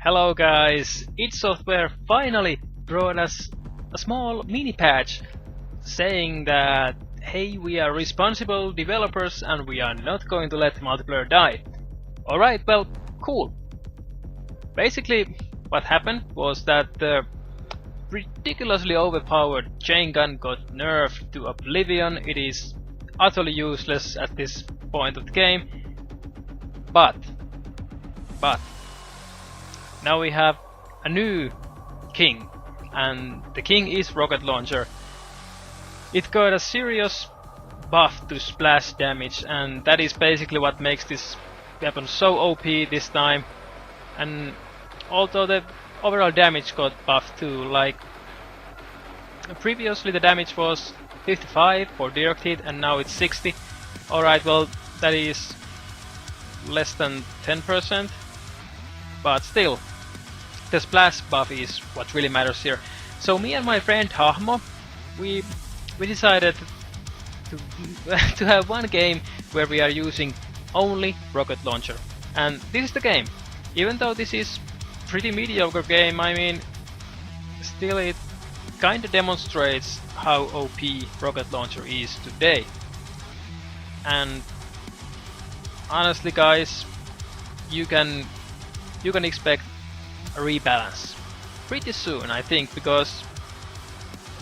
Hello guys, id Software finally brought us a small mini patch saying that hey, we are responsible developers and we are not going to let multiplayer die. Alright, well, cool. Basically what happened was that the ridiculously overpowered chain gun got nerfed to oblivion. It is utterly useless at this point of the game. But now we have a new king, and the king is rocket launcher. It got a serious buff to splash damage, and that is basically what makes this weapon so OP this time. And although the overall damage got buffed too, like previously the damage was 55 for direct hit and now it's 60. Alright, well that is less than 10%, but still the splash buff is what really matters here. So me and my friend Hahmo, we decided to have one game where we are using only rocket launcher, and this is the game. Even though this is pretty mediocre game, I mean, still it kinda demonstrates how OP rocket launcher is today. And honestly guys, you can expect a rebalance pretty soon, I think, because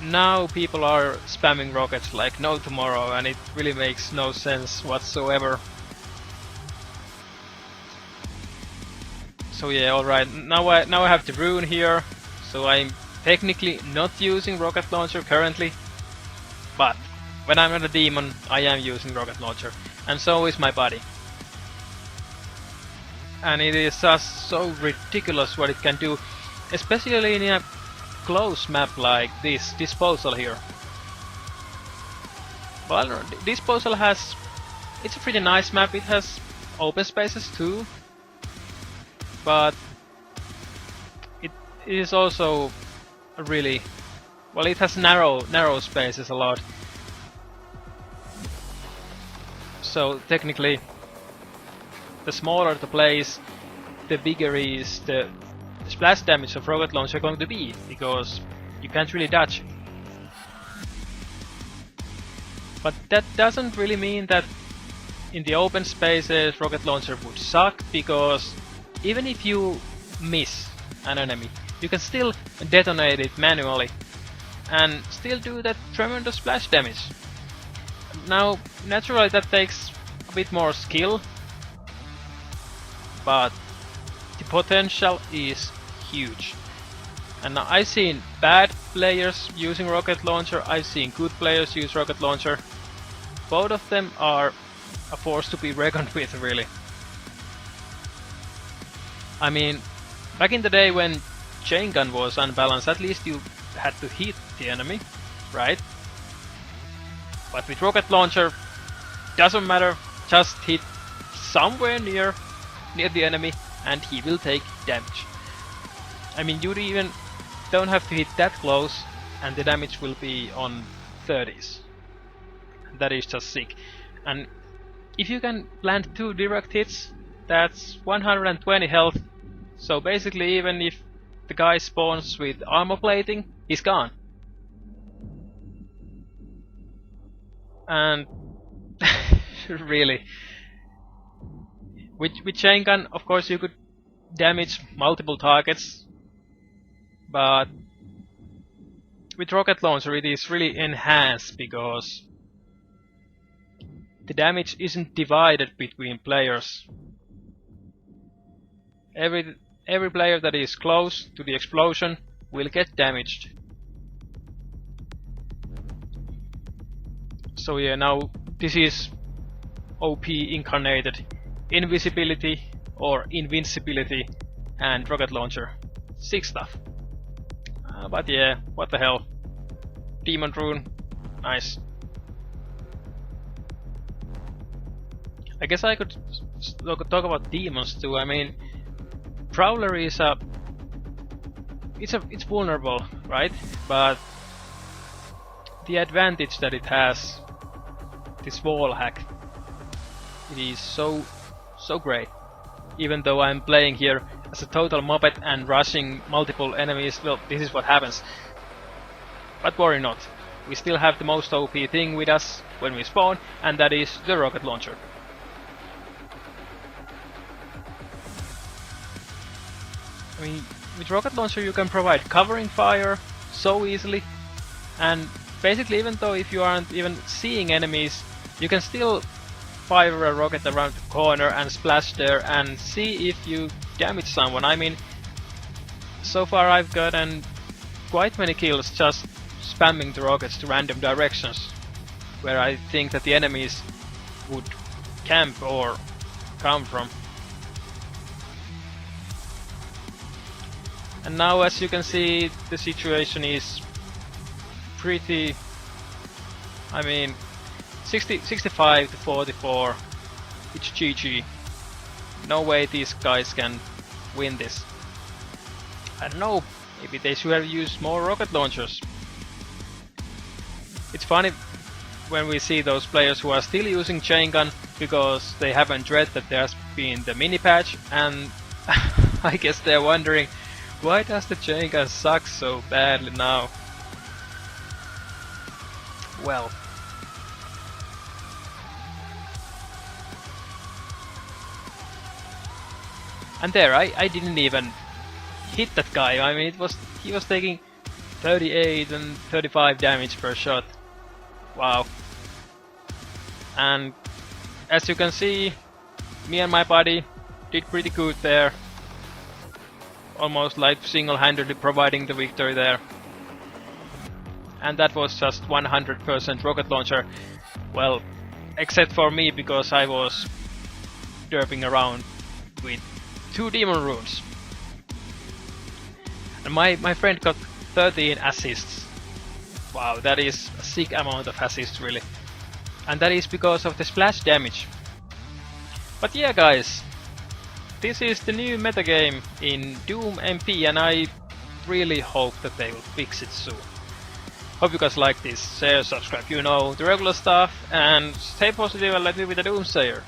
now people are spamming rockets like no tomorrow, and it really makes no sense whatsoever. So yeah, alright, now I have the rune here, so I'm technically not using rocket launcher currently, but when I'm not a demon I am using rocket launcher, and so is my buddy. And it is just so ridiculous what it can do, especially in a close map like this disposal here. Well, disposal it's a pretty nice map. It has open spaces too, but it is also really, well, it has narrow spaces a lot. So technically, the smaller the place, the bigger is the splash damage of rocket launcher going to be, because you can't really dodge. But that doesn't really mean that in the open spaces rocket launcher would suck, because even if you miss an enemy, you can still detonate it manually and still do that tremendous splash damage. Now, naturally that takes a bit more skill, but the potential is huge. And I've seen bad players using rocket launcher, I've seen good players use rocket launcher. Both of them are a force to be reckoned with, really. I mean, back in the day when chain gun was unbalanced, at least you had to hit the enemy, right? But with rocket launcher, doesn't matter, just hit somewhere near the enemy and he will take damage. I mean, you even don't have to hit that close and the damage will be on 30s. That is just sick. And if you can land 2 direct hits, that's 120 health. So basically, even if the guy spawns with armor plating, he's gone. And really, with chain gun, of course, you could damage multiple targets, but with rocket launcher it is really enhanced, because the damage isn't divided between players. Every player that is close to the explosion will get damaged. So yeah, now this is OP incarnated invisibility or invincibility and rocket launcher. Sick stuff. But yeah, what the hell. Demon rune, nice. I guess I could talk about demons too. I mean, Prowler is it's vulnerable, right? But the advantage that it has, this wall hack, it is so great. Even though I'm playing here as a total moped and rushing multiple enemies, well, this is what happens. But worry not, we still have the most OP thing with us when we spawn, and that is the rocket launcher. I mean, with rocket launcher you can provide covering fire so easily, and basically even though if you aren't even seeing enemies, you can still fire a rocket around the corner and splash there and see if you damage someone. I mean, so far I've gotten quite many kills just spamming the rockets to random directions where I think that the enemies would camp or come from. And now, as you can see, the situation is pretty, I mean, 65 to 44, it's GG. No way these guys can win this. I don't know, maybe they should have used more rocket launchers. It's funny when we see those players who are still using chain gun because they haven't read that there's been the mini patch, and I guess they're wondering, why does the chain gun suck so badly now? Well. And there, I didn't even hit that guy. I mean, he was taking 38 and 35 damage per shot. Wow. And as you can see, me and my buddy did pretty good there. Almost like single-handedly providing the victory there. And that was just 100% rocket launcher. Well, except for me, because I was derping around with 2 demon runes. And my friend got 13 assists. Wow, that is a sick amount of assists, really. And that is because of the splash damage. But yeah, guys, this is the new metagame in Doom MP, and I really hope that they will fix it soon. Hope you guys like this. Share, subscribe, you know, the regular stuff, and stay positive and let me with the DoomSayer.